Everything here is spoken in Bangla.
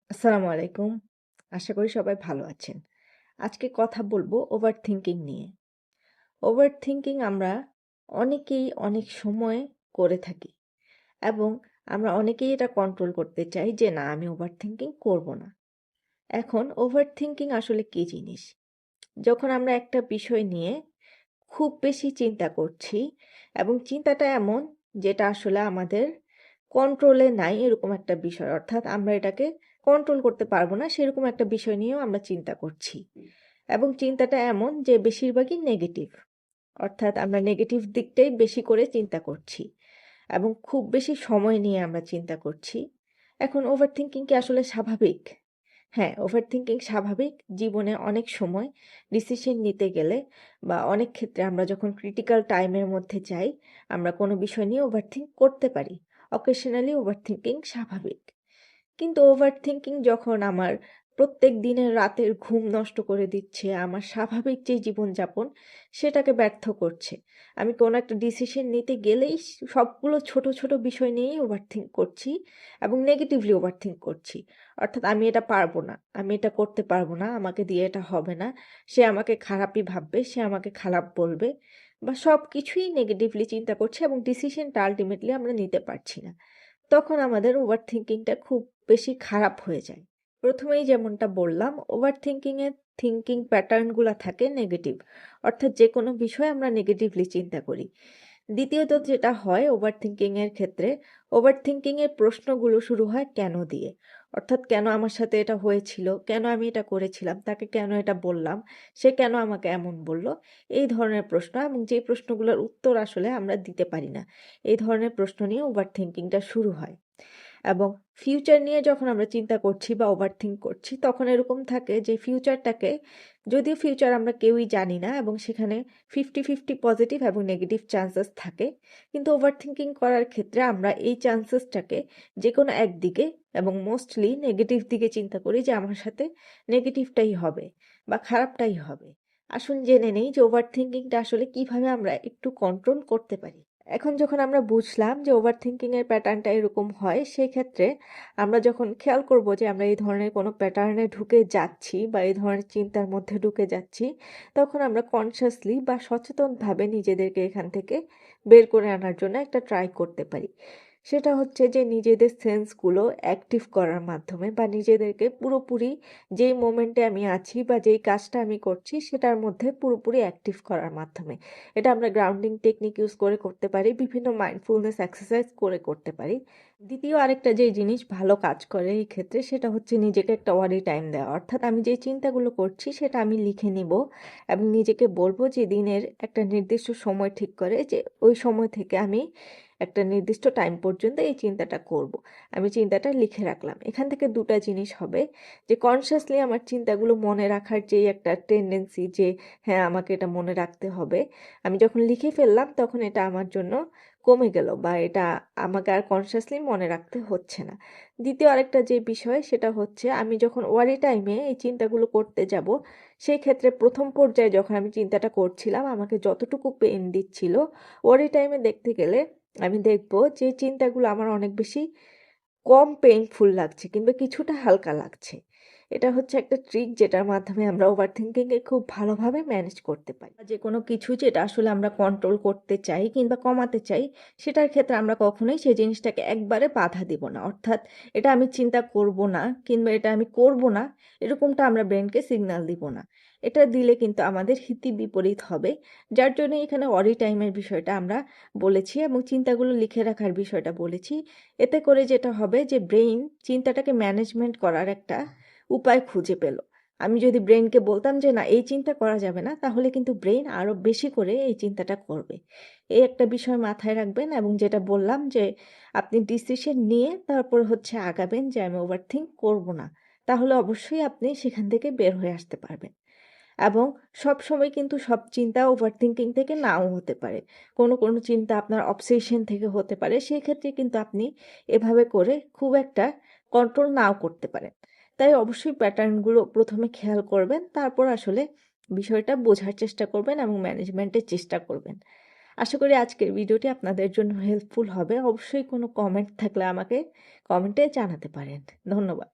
আসসালামু আলাইকুম। আশা করি সবাই ভালো আছেন। আজকে কথা বলবো ওভারথিংকিং নিয়ে। ওভারথিংকিং আমরা অনেকেই অনেক সময় করে থাকি এবং আমরা অনেকেই এটা কন্ট্রোল করতে চাই যে না আমি ওভারথিংকিং করব না। এখন ওভারথিংকিং আসলে কী জিনিস? যখন আমরা একটা বিষয় নিয়ে খুব বেশি চিন্তা করছি এবং চিন্তাটা এমন যেটা আসলে আমাদের কন্ট্রোলে নাই এরকম একটা বিষয়। অর্থাৎ আমরা এটাকে কন্ট্রোল করতে পারবো না সেরকম একটা বিষয় নিয়েও আমরা চিন্তা করছি। এবং চিন্তাটা এমন যে বেশিরভাগই নেগেটিভ। অর্থাৎ আমরা নেগেটিভ দিকটাই বেশি করে চিন্তা করছি এবং খুব বেশি সময় নিয়ে আমরা চিন্তা করছি। এখন ওভারথিংকিং কি আসলে স্বাভাবিক? হ্যাঁ, ওভারথিংকিং স্বাভাবিক। জীবনে অনেক সময় ডিসিশন নিতে গেলে বা অনেক ক্ষেত্রে আমরা যখন ক্রিটিক্যাল টাইমের মধ্যে যাই, আমরা কোনো বিষয় নিয়ে ওভারথিংক করতে পারি। অকেশনালি ওভারথিংকিং স্বাভাবিক। কিন্তু ওভারথিংকিং যখন আমার প্রত্যেক দিনের রাতের ঘুম নষ্ট করে দিচ্ছে, আমার স্বাভাবিক যে জীবনযাপন সেটাকে ব্যর্থ করছে। আমি কোনো একটা ডিসিশন নিতে গেলেই সবগুলো ছোট, ছোট বিষয় নিয়েই ওভারথিংক করছি এবং নেগেটিভলি ওভারথিংক করছি। অর্থাৎ আমি এটা পারবো না, আমি এটা করতে পারবো না, আমাকে দিয়ে এটা হবে না, সে আমাকে খারাপই ভাববে, সে আমাকে খারাপ বলবে বা সবকিছুই নেগেটিভলি চিন্তা করছি এবং ডিসিশনটা আল্টিমেটলি আমরা নিতে পারছি না। তখন আমাদের ওভারথিংকিংটা খুব বেশি খারাপ হয়ে যায়। প্রথমেই যেমনটা বললাম, ওভারথিংকিংয়ের থিংকিং প্যাটার্নগুলা থাকে নেগেটিভ। অর্থাৎ যেকোনো বিষয় আমরা নেগেটিভলি চিন্তা করি। দ্বিতীয়ত যেটা হয় ওভারথিংকিংয়ের ক্ষেত্রে, ওভারথিংকিংয়ের প্রশ্নগুলো শুরু হয় কেন দিয়ে। অর্থাৎ কেন আমার সাথে এটা হয়েছিল, কেন আমি এটা করেছিলাম, তাকে কেন এটা বললাম, সে কেন আমাকে এমন বলল, এই ধরনের প্রশ্ন এবং যে প্রশ্নগুলোর উত্তর আসলে আমরা দিতে পারি না। এই ধরনের প্রশ্ন নিয়ে ওভারথিংকিংটা শুরু হয়। এবং ফিউচার নিয়ে যখন আমরা চিন্তা করছি বা ওভারথিংক করছি তখন এরকম থাকে যে ফিউচারটাকে, যদিও ফিউচার আমরা কেউই জানি না এবং সেখানে 50-50 পজিটিভ এবং নেগেটিভ চান্সেস থাকে, কিন্তু ওভারথিংকিং করার ক্ষেত্রে আমরা এই চান্সেসটাকে যে কোনো একদিকে এবং মোস্টলি নেগেটিভ দিকে চিন্তা করি যে আমার সাথে নেগেটিভটাই হবে বা খারাপটাই হবে। আসুন জেনে নেই যে ওভারথিংকিংটা আসলে কিভাবে আমরা একটু কন্ট্রোল করতে পারি। এখন যখন আমরা বুঝলাম যে ওভারথিংকিংয়ের প্যাটার্নটা এরকম হয়, সেক্ষেত্রে আমরা যখন খেয়াল করব যে আমরা এই ধরনের কোনো প্যাটার্নে ঢুকে যাচ্ছি বা এই ধরনের চিন্তার মধ্যে ঢুকে যাচ্ছি, তখন আমরা কনসিয়াসলি বা সচেতনভাবে নিজেদেরকে এখান থেকে বের করে আনার জন্য একটা ট্রাই করতে পারি। সেটা হচ্ছে যে নিজেদের সেন্সগুলো অ্যাক্টিভ করার মাধ্যমে বা নিজেদেরকে পুরোপুরি যেই মোমেন্টে আমি আছি বা যেই কাজটা আমি করছি সেটার মধ্যে পুরোপুরি অ্যাক্টিভ করার মাধ্যমে। এটা আমরা গ্রাউন্ডিং টেকনিক ইউজ করে করতে পারি, বিভিন্ন মাইন্ডফুলনেস এক্সারসাইজ করে করতে পারি। দ্বিতীয় আরেকটা যে জিনিস ভালো কাজ করে এই ক্ষেত্রে সেটা হচ্ছে নিজেকে একটা ওয়ারি টাইম দেওয়া। অর্থাৎ আমি যে চিন্তাগুলো করছি সেটা আমি লিখে নিব এবং নিজেকে বলবো যে দিনের একটা নির্দিষ্ট সময় ঠিক করে যে ওই সময় থেকে আমি একটা নির্দিষ্ট টাইম পর্যন্ত এই চিন্তাটা করব। আমি চিন্তাটা লিখে রাখলাম। এখান থেকে দুটা জিনিস হবে যে কনসিয়াসলি আমার চিন্তাগুলো মনে রাখার যেই একটা টেন্ডেন্সি যে হ্যাঁ আমাকে এটা মনে রাখতে হবে, আমি যখন লিখে ফেললাম তখন এটা আমার জন্য কমে গেল বা এটা আমাকে আর কনসিয়াসলি মনে রাখতে হচ্ছে না। দ্বিতীয় আরেকটা যে বিষয় সেটা হচ্ছে আমি যখন ওয়ারি টাইমে এই চিন্তাগুলো করতে যাব, সেই ক্ষেত্রে প্রথম পর্যায়ে যখন আমি চিন্তাটা করছিলাম আমাকে যতটুকু পেইন দিচ্ছিল, ওয়ারি টাইমে দেখতে গেলে আমি দেখব যে চিন্তাগুলো আমার অনেক বেশি কম পেইনফুল লাগছে কিংবা কিছুটা হালকা লাগছে। এটা হচ্ছে একটা ট্রিক যেটার মাধ্যমে আমরা ওভারথিংকিংকে খুব ভালোভাবে ম্যানেজ করতে পারি। যে কোনো কিছু যেটা আসলে আমরা কন্ট্রোল করতে চাই কিংবা কমাতে চাই, সেটার ক্ষেত্রে আমরা কখনোই সেই জিনিসটাকে একবারে বাধা দিব না। অর্থাৎ এটা আমি চিন্তা করব না কিংবা এটা আমি করব না, এরকমটা আমরা ব্রেনকে সিগন্যাল দিব না। এটা দিলে কিন্তু আমাদের হিতে বিপরীত হবে। যার জন্য এখানে অরি টাইমের বিষয়টা আমরা বলেছি এবং চিন্তাগুলো লিখে রাখার বিষয়টা বলেছি। এতে করে যেটা হবে যে ব্রেইন চিন্তাটাকে ম্যানেজমেন্ট করার একটা উপায় খুঁজে পেল। আমি যদি ব্রেইনকে বলতাম যে না এই চিন্তা করা যাবে না, তাহলে কিন্তু ব্রেইন আরও বেশি করে এই চিন্তাটা করবে। এই একটা বিষয় মাথায় রাখবেন এবং যেটা বললাম যে আপনি ডিসিশন নিয়ে তারপর হচ্ছে আগাবেন যে আমি ওভারথিংক করব না। তাহলে অবশ্যই আপনি সেখান থেকে বের হয়ে আসতে পারবেন। এবং সবসময় কিন্তু সব চিন্তা ওভারথিংকিং থেকে নাও হতে পারে। কোনো, কোনো চিন্তা আপনার অবসেশন থেকে হতে পারে। সেক্ষেত্রে কিন্তু আপনি এভাবে করে খুব একটা কন্ট্রোল নাও করতে পারেন। তাই অবশ্যই প্যাটার্নগুলো ১ম এ খেয়াল করবেন। তারপর আসলে বিষয়টা বোঝার চেষ্টা করবেন এবং ম্যানেজমেন্টের চেষ্টা করবেন। আশা করি আজকের ভিডিওটি আপনাদের জন্য হেল্পফুল হবে। অবশ্যই কোনো কমেন্ট থাকলে আমাকে কমেন্টে জানাতে পারেন। ধন্যবাদ।